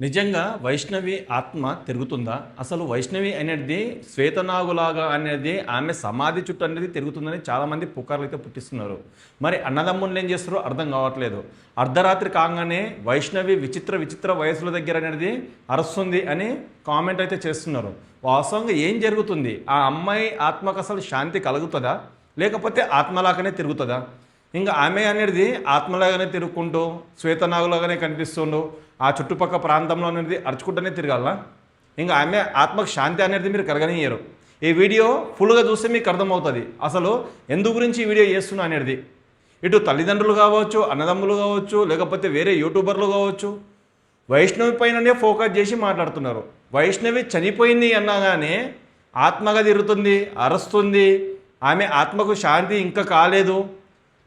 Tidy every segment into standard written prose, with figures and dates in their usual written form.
నిజంగా వైష్ణవి ఆత్మ తిరుగుతుందా? అసలు వైష్ణవి అనేది శ్వేతనాగులాగా అనేది ఆమె సమాధి చుట్టూ అనేది తిరుగుతుందని చాలామంది పుకార్లు అయితే పుట్టిస్తున్నారు. మరి అన్నదమ్ముళ్ళు ఏం చేస్తారో అర్థం కావట్లేదు. అర్ధరాత్రి కాగానే వైష్ణవి విచిత్ర వయసుల దగ్గర అనేది అరుస్తుంది అని కామెంట్ అయితే చేస్తున్నారు. వాస్తవంగా ఏం జరుగుతుంది? ఆ అమ్మాయి ఆత్మకు అసలు శాంతి కలుగుతుందా, లేకపోతే ఆత్మలాగానే తిరుగుతుందా? ఇంకా ఆమె అనేది ఆత్మలాగానే తిరుగుకుంటూ శ్వేతనాగులాగానే కనిపిస్తుండు ఆ చుట్టుపక్కల ప్రాంతంలో అనేది అరుచుకుంటూనే తిరగాల. ఇంకా ఆమె ఆత్మకు శాంతి అనేది మీరు కలగనియ్యరు. ఈ వీడియో ఫుల్గా చూస్తే మీకు అర్థమవుతుంది అసలు ఎందు గురించి ఈ వీడియో చేస్తున్నా అనేది. ఇటు తల్లిదండ్రులు కావచ్చు, అన్నదమ్ములు కావచ్చు, లేకపోతే వేరే యూట్యూబర్లు కావచ్చు, వైష్ణవి పైననే ఫోకస్ చేసి మాట్లాడుతున్నారు. వైష్ణవి చనిపోయింది అన్నగానే ఆత్మగా తిరుగుతుంది, అరుస్తుంది, ఆమె ఆత్మకు శాంతి ఇంకా కాలేదు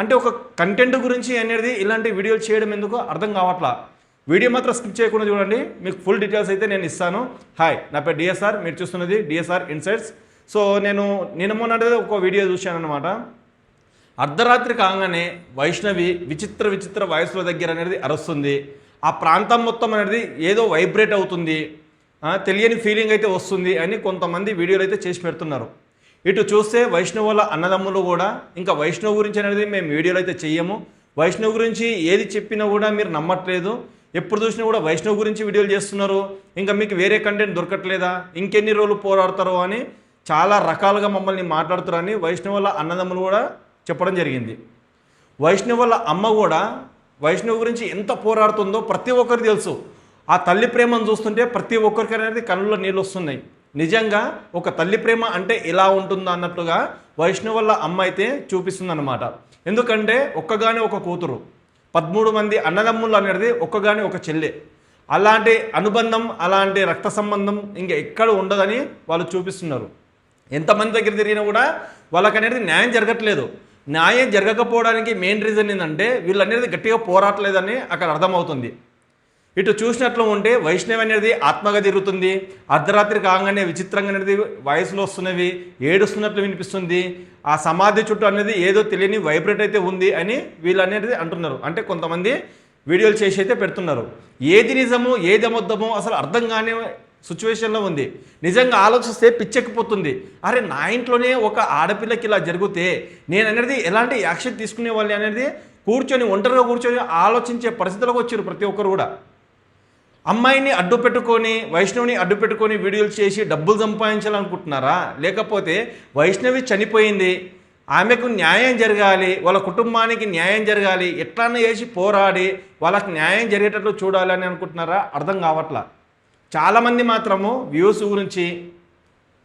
అంటే ఒక కంటెంట్ గురించి అనేది ఇలాంటి వీడియోలు చేయడం ఎందుకో అర్థం కావట్లా. వీడియో మాత్రం స్కిప్ చేయకుండా చూడండి, మీకు ఫుల్ డీటెయిల్స్ అయితే నేను ఇస్తాను. హాయ్, నా పేరు డిఎస్ఆర్, మీరు చూస్తున్నది డిఎస్ఆర్ ఇన్సైట్స్. సో నేను మొన్న ఒక వీడియో చూశాను అనమాట. అర్ధరాత్రి కాగానే వైష్ణవి విచిత్ర వయసుల దగ్గర అనేది అరుస్తుంది. ఆ ప్రాంతం మొత్తం అనేది ఏదో వైబ్రేట్ అవుతుంది, తెలియని ఫీలింగ్ అయితే వస్తుంది అని కొంతమంది వీడియోలు అయితే చేసి పెడుతున్నారు. ఇటు చూస్తే వైష్ణవుల అన్నదమ్ములు కూడా ఇంకా వైష్ణవ్ గురించి అనేది మేము వీడియోలు అయితే చెయ్యము, వైష్ణవ్ గురించి ఏది చెప్పినా కూడా మీరు నమ్మట్లేదు, ఎప్పుడు చూసినా కూడా వైష్ణవ్ గురించి వీడియోలు చేస్తున్నారు, ఇంకా మీకు వేరే కంటెంట్ దొరకట్లేదా, ఇంకెన్ని రోజులు పోరాడతారో అని చాలా రకాలుగా మమ్మల్ని మాట్లాడుతారని వైష్ణవుల అన్నదమ్ములు కూడా చెప్పడం జరిగింది. వైష్ణవుల అమ్మ కూడా వైష్ణవ్ గురించి ఎంత పోరాడుతుందో ప్రతి ఒక్కరికి తెలుసు. ఆ తల్లి ప్రేమను చూస్తుంటే ప్రతి ఒక్కరికి అనేది కళ్ళలో నీళ్ళు వస్తున్నాయి. నిజంగా ఒక తల్లి ప్రేమ అంటే ఎలా ఉంటుందో అన్నట్లుగా వైష్ణవుల అమ్మ అయితే చూపిస్తుందన్నమాట. ఎందుకంటే ఒక్కగానే ఒక కూతురు, 13 మంది అన్నదమ్ములు అనేది ఒక్కగానే ఒక చెల్లె. అలాంటి అనుబంధం, అలాంటి రక్త సంబంధం ఇంకా ఎక్కడ ఉండదని వాళ్ళు చూపిస్తున్నారు. ఎంతమంది దగ్గర తిరిగినా కూడా వాళ్ళకి అనేది న్యాయం జరగట్లేదు. న్యాయం జరగకపోవడానికి మెయిన్ రీజన్ ఏంటంటే వీళ్ళు అనేది గట్టిగా పోరాటలేదని అక్కడ అర్థమవుతుంది. ఇటు చూసినట్లు ఉంటే వైష్ణవి అనేది ఆత్మగా తిరుగుతుంది, అర్ధరాత్రి కాగానే విచిత్రంగా అనేది వయసులో వస్తున్నవి, ఏడుస్తున్నట్లు వినిపిస్తుంది, ఆ సమాధి చుట్టూ అనేది ఏదో తెలియని వైబ్రేట్ అయితే ఉంది అని వీళ్ళు అనేది అంటున్నారు. అంటే కొంతమంది వీడియోలు చేసి అయితే పెడుతున్నారు. ఏది నిజమో ఏది అబద్ధమో అసలు అర్థం కాని సిచ్యువేషన్లో ఉంది. నిజంగా ఆలోచిస్తే పిచ్చెక్కిపోతుంది. అరే, నా ఇంట్లోనే ఒక ఆడపిల్లకి ఇలా జరిగితే నేను అనేది ఎలాంటి యాక్షన్ తీసుకునే వాళ్ళు అనేది ఒంటరిగా కూర్చొని ఆలోచించే పరిస్థితులకు వచ్చారు ప్రతి ఒక్కరు కూడా. అమ్మాయిని అడ్డు పెట్టుకొని, వైష్ణవిని అడ్డు పెట్టుకొని వీడియోలు చేసి డబ్బులు సంపాదించాలనుకుంటున్నారా, లేకపోతే వైష్ణవి చనిపోయింది, ఆమెకు న్యాయం జరగాలి, వాళ్ళ కుటుంబానికి న్యాయం జరగాలి, ఎట్లన్నా చేసి పోరాడి వాళ్ళకి న్యాయం జరిగేటట్లు చూడాలని అనుకుంటున్నారా? అర్థం కావట్లా. చాలామంది మాత్రము వ్యూస్ గురించి,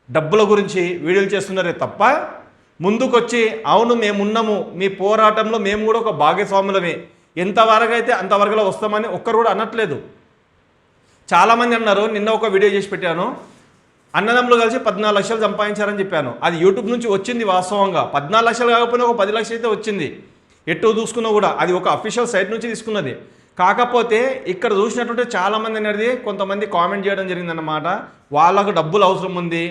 డబ్బుల గురించి వీడియోలు చేస్తున్నారే తప్ప ముందుకొచ్చి అవును మేమున్నాము, మీ పోరాటంలో మేము కూడా ఒక భాగస్వాములమే, ఎంతవరకు అయితే అంతవరకులో వస్తామని ఒక్కరు కూడా అనట్లేదు. చాలామంది అన్నారు, నిన్న ఒక వీడియో చేసి పెట్టాను, అన్నదమ్ములు కలిసి 14 లక్షలు సంపాదించారని చెప్పాను. అది యూట్యూబ్ నుంచి వచ్చింది. వాస్తవంగా 14 లక్షలు కాకపోయినా ఒక 10 లక్షలు అయితే వచ్చింది. ఎటు చూసుకున్నా కూడా అది ఒక అఫీషియల్ సైట్ నుంచి తీసుకున్నది. కాకపోతే ఇక్కడ చూసినట్టుంటే చాలామంది అనేది కొంతమంది కామెంట్ చేయడం జరిగిందన్నమాట. వాళ్ళకు డబ్బులు అవసరం ఉంది,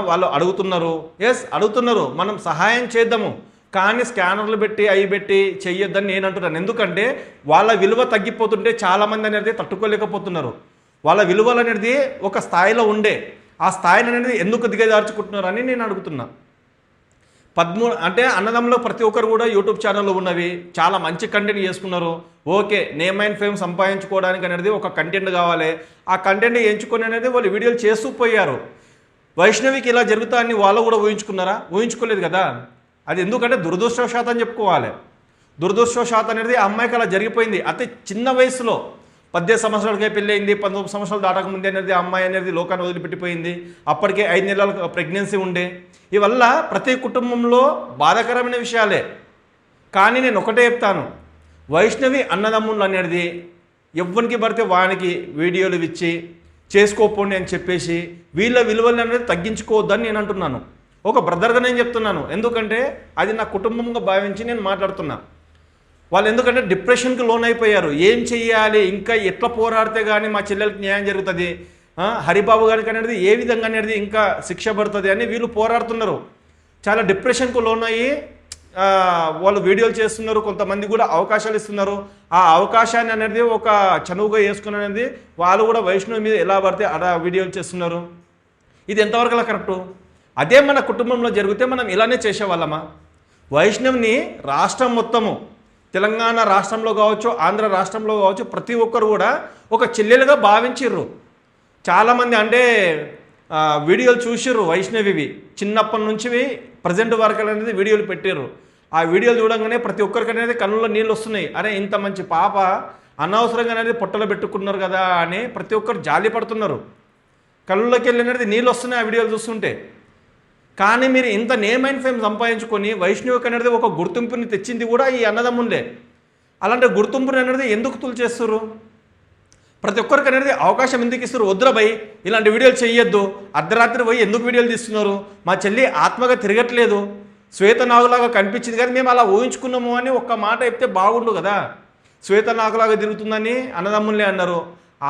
వాళ్ళు అడుగుతున్నారు. ఎస్, అడుగుతున్నారు, మనం సహాయం చేద్దాము, కానీ స్కానర్లు పెట్టి అవి పెట్టి చెయ్యొద్దని నేను అంటున్నాను. ఎందుకంటే వాళ్ళ విలువ తగ్గిపోతుంటే చాలామంది అనేది తట్టుకోలేకపోతున్నారు. వాళ్ళ విలువలు అనేది ఒక స్థాయిలో ఉండే ఆ స్థాయిని అనేది ఎందుకు దిగజార్చుకుంటున్నారని నేను అడుగుతున్నా. 13 అంటే అన్నదమ్ములో ప్రతి ఒక్కరు కూడా యూట్యూబ్ ఛానళ్ళు ఉన్నవి, చాలా మంచి కంటెంట్ చేసుకున్నారు. ఓకే, నేమ్ అండ్ ఫేమ్ సంపాదించుకోవడానికి అనేది ఒక కంటెంట్ కావాలి. ఆ కంటెంట్ ఎంచుకొని అనేది వాళ్ళు వీడియోలు చేస్తూ పోయారు. వైష్ణవికి ఇలా జరుగుతాయని వాళ్ళు కూడా ఊహించుకున్నారా? ఊహించుకోలేదు కదా. అది ఎందుకంటే దురదృష్టవశాతం చెప్పుకోవాలి. దురదృష్టవశాతం అనేది ఆ అమ్మాయికి అలా జరిగిపోయింది. అతి చిన్న వయసులో 18 సంవత్సరాలకే పెళ్ళయింది, 19 సంవత్సరాలు దాటకముందే అనేది అమ్మాయి అనేది లోకాన్ని వదిలిపెట్టిపోయింది. అప్పటికే 5 నెలల ప్రెగ్నెన్సీ ఉండే. ఇవల్ల ప్రతి కుటుంబంలో బాధాకరమైన విషయాలే. కానీ నేను ఒకటే చెప్తాను, వైష్ణవి అన్నదమ్ములు అనేది ఎవ్వరికి పడితే వానికి వీడియోలు ఇచ్చి చేసుకోపోండి అని చెప్పేసి వీళ్ళ విలువలు అనేది తగ్గించుకోవద్దని నేను అంటున్నాను. ఒక బ్రదర్గా నేను చెప్తున్నాను. ఎందుకంటే అది నా కుటుంబంగా భావించి నేను మాట్లాడుతున్నా. వాళ్ళు ఎందుకంటే డిప్రెషన్కి లోన్ అయిపోయారు. ఏం చెయ్యాలి, ఇంకా ఎట్లా పోరాడితే కానీ మా చెల్లెలకి న్యాయం జరుగుతుంది, హరిబాబు గారికి అనేది ఏ విధంగా అనేది ఇంకా శిక్ష పడుతుంది అని వీళ్ళు పోరాడుతున్నారు. చాలా డిప్రెషన్కు లోన్ అయ్యి వాళ్ళు వీడియోలు చేస్తున్నారు, కొంతమంది కూడా అవకాశాలు ఇస్తున్నారు. ఆ అవకాశాన్ని అనేది ఒక చనువుగా వేసుకుని అనేది వాళ్ళు కూడా వైష్ణవి మీద ఎలా పడితే అలా వీడియోలు చేస్తున్నారు. ఇది ఎంతవరకు కరెక్టు? అదే మన కుటుంబంలో జరిగితే మనం ఇలానే చేసేవాళ్ళమా? వైష్ణవిని రాష్ట్రం మొత్తము, తెలంగాణ రాష్ట్రంలో కావచ్చు, ఆంధ్ర రాష్ట్రంలో కావచ్చు, ప్రతి ఒక్కరు కూడా ఒక చెల్లెలుగా భావించిర్రు. చాలామంది అంటే వీడియోలు చూసిర్రు వైష్ణవివి, చిన్నప్పటి నుంచి ప్రజెంట్ వరకు అనేది వీడియోలు పెట్టారు. ఆ వీడియోలు చూడంగానే ప్రతి ఒక్కరికి అనేది కళ్ళల్లో నీళ్ళు వస్తున్నాయి. అరే ఇంత మంచి పాప అనవసరంగా అనేది పొట్టలో పెట్టుకున్నారు కదా అని ప్రతి ఒక్కరు జాలి పడుతున్నారు. కళ్ళలోకి వెళ్ళినది నీళ్ళు వస్తున్నాయి ఆ వీడియోలు చూస్తుంటే. కానీ మీరు ఇంత నేమ్ అండ్ ఫేమ్ సంపాదించుకొని వైష్ణవికి అనేది ఒక గుర్తింపుని తెచ్చింది కూడా ఈ అన్నదమ్ములే. అలాంటి గుర్తింపుని అనేది ఎందుకు తులిచేస్తారు? ప్రతి ఒక్కరికి అనేది అవకాశం ఎందుకు ఇస్తారు? వద్దురా భయ్ ఇలాంటి వీడియోలు చెయ్యొద్దు, అర్ధరాత్రి పోయి ఎందుకు వీడియోలు తీస్తున్నారు, మా చెల్లి ఆత్మగా తిరగట్లేదు, శ్వేతనాగులాగా కనిపించింది కానీ మేము అలా ఊహించుకున్నాము అని ఒక్క మాట చెప్తే బాగుండు కదా. శ్వేతనాగులాగా తిరుగుతుందని అన్నదమ్ములే అన్నారు,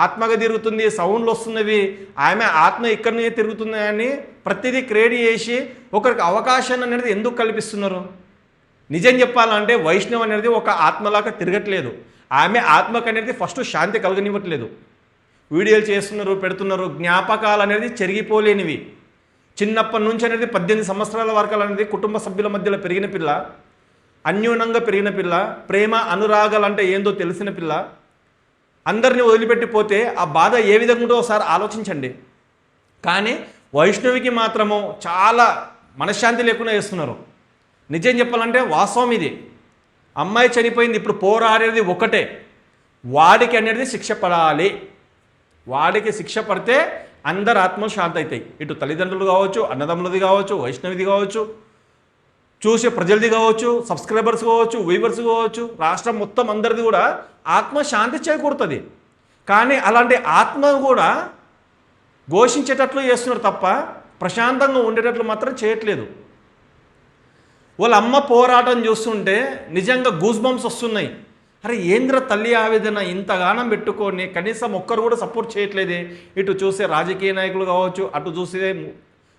ఆత్మగా తిరుగుతుంది, సౌండ్లు వస్తున్నవి, ఆమె ఆత్మ ఇక్కడి నుంచే తిరుగుతుంది అని ప్రతిదీ క్రియేట్ చేసి ఒకరికి అవకాశాన్ని అనేది ఎందుకు కల్పిస్తున్నారు? నిజం చెప్పాలంటే వైష్ణవ్ అనేది ఒక ఆత్మలాగా తిరగట్లేదు, ఆమె ఆత్మకు అనేది ఫస్ట్ శాంతి కలగనివ్వట్లేదు. వీడియోలు చేస్తున్నారు, పెడుతున్నారు, జ్ఞాపకాలు అనేది చెరిగిపోలేనివి. చిన్నప్పటి నుంచి అనేది 18 సంవత్సరాల వరకు అనేది కుటుంబ సభ్యుల మధ్యలో పెరిగిన పిల్ల, అన్యూనంగా పెరిగిన పిల్ల, ప్రేమ అనురాగాలు అంటే ఏందో తెలిసిన పిల్ల, అందరినీ వదిలిపెట్టిపోతే ఆ బాధ ఏ విధంగా ఉందో ఒకసారి ఆలోచించండి. కానీ వైష్ణవికి మాత్రము చాలా మనశ్శాంతి లేకుండా చేస్తున్నారు. నిజం చెప్పాలంటే వాస్తవం ఇది. అమ్మాయి చనిపోయింది, ఇప్పుడు పోరాడేది ఒకటే, వాడికి అనేది శిక్ష పడాలి. వాడికి శిక్ష పడితే అందరు ఆత్మలు శాంతి అవుతాయి. ఇటు తల్లిదండ్రులు కావచ్చు, అన్నదమ్ములది కావచ్చు, వైష్ణవిది కావచ్చు, చూసే ప్రజలది కావచ్చు, సబ్స్క్రైబర్స్ కావచ్చు, వ్యూవర్స్ కావచ్చు, రాష్ట్రం మొత్తం అందరిది కూడా ఆత్మ శాంతి చేకూరుతుంది. కానీ అలాంటి ఆత్మ కూడా ఘోషించేటట్లు చేస్తున్నారు తప్ప ప్రశాంతంగా ఉండేటట్లు మాత్రం చేయట్లేదు. వాళ్ళ అమ్మ పోరాటం చూస్తుంటే నిజంగా గూస్ బంప్స్ వస్తున్నాయి. అరే ఏంద్ర తల్లి ఆవేదన ఇంతగానం పెట్టుకొని కనీసం ఒక్కరు కూడా సపోర్ట్ చేయట్లేదే. ఇటు చూసే రాజకీయ నాయకులు కావచ్చు, అటు చూసే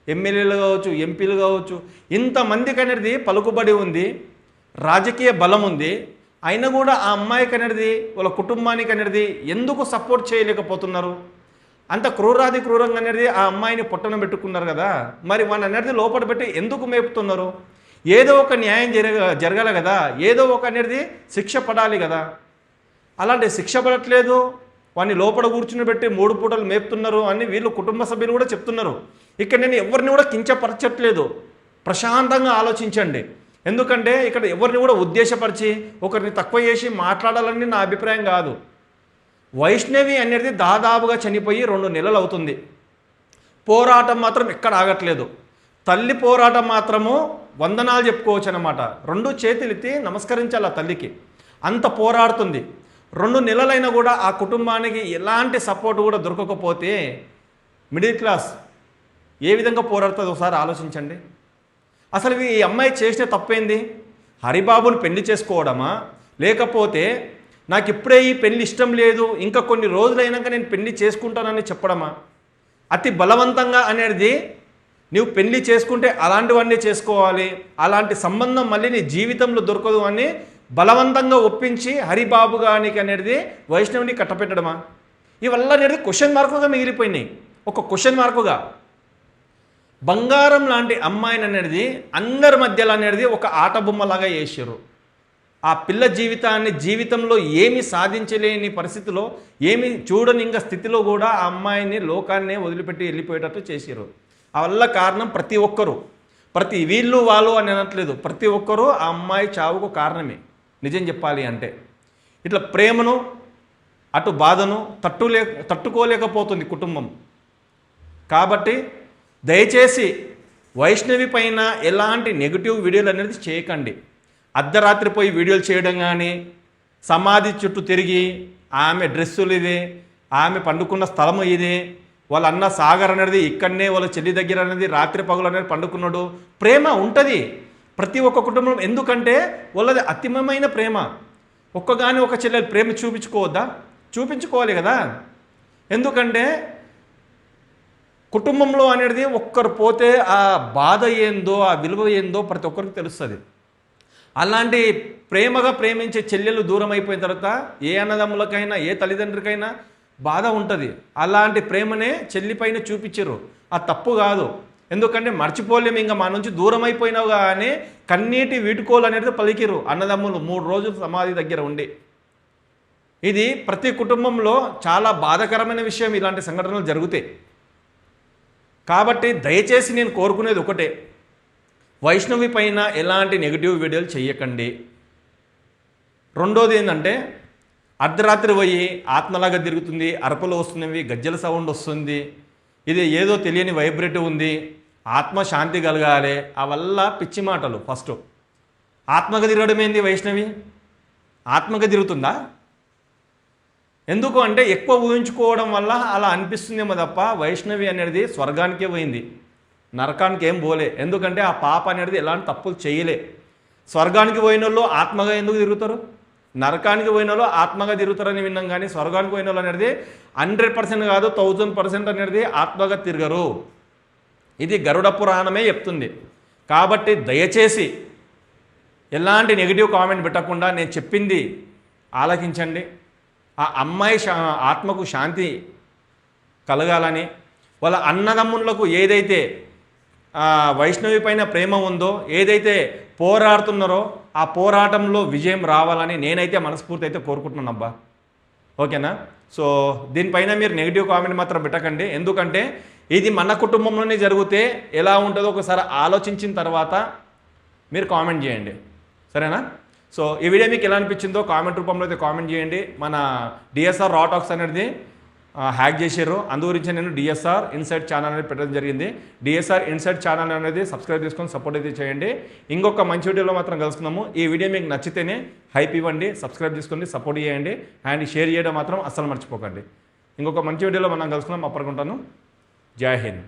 ఎమ్మెల్యేలు కావచ్చు, ఎంపీలు కావచ్చు, ఇంతమందికి అనేది పలుకుబడి ఉంది, రాజకీయ బలం ఉంది, అయినా కూడా ఆ అమ్మాయికి అనేది వాళ్ళ కుటుంబానికి అనేది ఎందుకు సపోర్ట్ చేయలేకపోతున్నారు? అంత క్రూరాది క్రూరంగా అనేది ఆ అమ్మాయిని పొట్టన పెట్టుకున్నారు కదా, మరి వాళ్ళ అనేది లోపల పెట్టి ఎందుకు మేపుతున్నారు? ఏదో ఒక న్యాయం జరగాలి కదా, ఏదో ఒక అనేది శిక్ష పడాలి కదా. అలాంటి శిక్ష పడట్లేదు, వాడిని లోపల కూర్చుని పెట్టి 3 పూటలు మేపుతున్నారు అని వీళ్ళు కుటుంబ సభ్యులు కూడా చెప్తున్నారు. ఇక్కడ నేను ఎవరిని కూడా కించపరచట్లేదు, ప్రశాంతంగా ఆలోచించండి. ఎందుకంటే ఇక్కడ ఎవరిని కూడా ఉద్దేశపరిచి ఒకరిని తక్కువ చేసి మాట్లాడాలని నా అభిప్రాయం కాదు. వైష్ణవి అనేది దాదాపుగా చనిపోయి 2 నెలలు అవుతుంది. పోరాటం మాత్రం ఎక్కడ ఆగట్లేదు. తల్లి పోరాటం మాత్రము వందనాలు చెప్పుకోవచ్చు అన్నమాట. 2 చేతులు ఎత్తి నమస్కరించాలి ఆ తల్లికి, అంత పోరాడుతుంది. 2 నెలలైనా కూడా ఆ కుటుంబానికి ఎలాంటి సపోర్ట్ కూడా దొరకకపోతే మిడిల్ క్లాస్ ఏ విధంగా పోరాడుతుందో ఒకసారి ఆలోచించండి. అసలు ఈ అమ్మాయి చేసిన తప్పేంది? హరిబాబుని పెళ్లి చేసుకోవడమా, లేకపోతే నాకు ఇప్పుడే ఈ పెళ్లి ఇష్టం లేదు, ఇంకా కొన్ని రోజులైనాక నేను పెళ్లి చేసుకుంటానని చెప్పడమా? అతి బలవంతంగా అనేది నువ్వు పెళ్లి చేసుకుంటే అలాంటివన్నీ చేసుకోవాలి, అలాంటి సంబంధం మళ్ళీ నీ జీవితంలో దొరకదు అని బలవంతంగా ఒప్పించి హరిబాబు గానికి అనేది వైష్ణవిని కట్టపెట్టడమా? ఇవల్ల అనేది క్వశ్చన్ మార్కుగా మిగిలిపోయినాయి. ఒక క్వశ్చన్ మార్కుగా బంగారం లాంటి అమ్మాయిని అనేది అందరి మధ్యలో అనేది ఒక ఆట బొమ్మలాగా చేసారు. ఆ పిల్ల జీవితంలో ఏమి సాధించలేని పరిస్థితిలో, ఏమి చూడని ఇంకా స్థితిలో కూడా ఆ అమ్మాయిని లోకాన్నే వదిలిపెట్టి వెళ్ళిపోయేటట్టు చేసారు. ఆ వల్ల కారణం ప్రతి ఒక్కరు, వీళ్ళు వాళ్ళు అని అనట్లేదు, ప్రతి ఒక్కరూ ఆ అమ్మాయి చావుకు కారణమే. నిజం చెప్పాలి అంటే ఇట్లా ప్రేమను అటు బాధను తట్టుకోలేకపోతుంది కుటుంబం. కాబట్టి దయచేసి వైష్ణవి పైన ఎలాంటి నెగిటివ్ వీడియోలు అనేది చేయకండి. అర్ధరాత్రి పోయి వీడియోలు చేయడం కానీ, సమాధి చుట్టూ తిరిగి ఆమె డ్రెస్సులు ఇదే, ఆమె పండుకున్న స్థలం ఇదే, వాళ్ళ అన్న సాగర్ అనేది ఇక్కడనే వాళ్ళ చెల్లి దగ్గర అనేది రాత్రి పగులు అనేది పండుకున్నాడు. ప్రేమ ఉంటుంది ప్రతి ఒక్క కుటుంబం, ఎందుకంటే వాళ్ళది అతిమమైన ప్రేమ. ఒక్కగాని ఒక చెల్లెలు ప్రేమ చూపించుకోవద్దా? చూపించుకోవాలి కదా. ఎందుకంటే కుటుంబంలో అనేది ఒక్కరు పోతే ఆ బాధ ఏందో, ఆ విలువ ఏందో ప్రతి ఒక్కరికి తెలుస్తుంది. అలాంటి ప్రేమగా ప్రేమించే చెల్లెలు దూరం అయిపోయిన తర్వాత ఏ అన్నదమ్ములకైనా ఏ తల్లిదండ్రులకైనా బాధ ఉంటుంది. అలాంటి ప్రేమనే చెల్లిపైన చూపించరు. అది తప్పు కాదు. ఎందుకంటే మర్చిపోలేము, ఇంకా మా నుంచి దూరం అయిపోయినావు కానీ కన్నీటి వీటుకోలు అనేది పలికిరు అన్నదమ్ములు 3 రోజులు సమాధి దగ్గర ఉండి. ఇది ప్రతి కుటుంబంలో చాలా బాధాకరమైన విషయం. ఇలాంటి సంఘటనలు జరుగుతాయి. కాబట్టి దయచేసి నేను కోరుకునేది ఒకటే, వైష్ణవి పైన ఎలాంటి నెగిటివ్ వీడియోలు చేయకండి. రెండోది ఏంటంటే, అర్ధరాత్రి పోయి ఆత్మలాగా తిరుగుతుంది, అరపలు వస్తున్నవి, గజ్జల సౌండ్ వస్తుంది, ఇది ఏదో తెలియని వైబ్రేటివ్ ఉంది, ఆత్మ శాంతి కలగాలి, అవల్ల పిచ్చి మాటలు. ఫస్ట్ ఆత్మగా తిరగడం ఏంది? వైష్ణవి ఆత్మగా తిరుగుతుందా? ఎందుకు అంటే ఎక్కువ ఊహించుకోవడం వల్ల అలా అనిపిస్తుందేమో తప్ప వైష్ణవి అనేది స్వర్గానికే పోయింది, నరకానికి ఏం పోలే. ఎందుకంటే ఆ పాప అనేది ఎలాంటి తప్పులు చేయలే. స్వర్గానికి పోయిన వాళ్ళు ఆత్మగా ఎందుకు తిరుగుతారు? నరకానికి పోయిన వాళ్ళు ఆత్మగా తిరుగుతారని విన్నాం, కానీ స్వర్గానికి పోయిన వాళ్ళు అనేది 100% కాదు 1000% అనేది ఆత్మగా తిరగరు. ఇది గరుడ పురాణమే చెప్తుంది. కాబట్టి దయచేసి ఎలాంటి నెగిటివ్ కామెంట్ పెట్టకుండా నేను చెప్పింది ఆలకించండి. ఆ అమ్మాయి ఆత్మకు శాంతి కలగాలని, వాళ్ళ అన్నదమ్ములకు ఏదైతే వైష్ణవి పైన ప్రేమ ఉందో, ఏదైతే పోరాడుతున్నారో ఆ పోరాటంలో విజయం రావాలని నేనైతే మనస్ఫూర్తి అయితే కోరుకుంటున్నాను అబ్బా. ఓకేనా? సో దీనిపైన మీరు నెగిటివ్ కామెంట్ మాత్రం పెట్టకండి. ఎందుకంటే ఇది మన కుటుంబంలోనే జరిగితే ఎలా ఉంటుందో ఒకసారి ఆలోచించిన తర్వాత మీరు కామెంట్ చేయండి, సరేనా? సో ఈ వీడియో మీకు ఎలా అనిపించిందో కామెంట్ రూపంలో అయితే కామెంట్ చేయండి. మన డిఎస్ఆర్ రాటాక్స్ అనేది హ్యాక్ చేశారు, అందు గురించి నేను డిఎస్ఆర్ ఇన్సైట్ ఛానల్ అనేది పెట్టడం జరిగింది. డిఎస్ఆర్ ఇన్సైట్ ఛానల్ అనేది సబ్స్క్రైబ్ చేసుకొని సపోర్ట్ అయితే చేయండి. ఇంకొక మంచి వీడియోలో మాత్రం కలుసుకుందాము. ఈ వీడియో మీకు నచ్చితేనే హైప్ ఇవ్వండి, సబ్స్క్రైబ్ చేసుకోండి, సపోర్ట్ చేయండి, అండ్ షేర్ చేయడం మాత్రం అస్సలు మర్చిపోకండి. ఇంకొక మంచి వీడియోలో మనం కలుసుకుందాం. అప్పటికుంటాను. జై హింద్.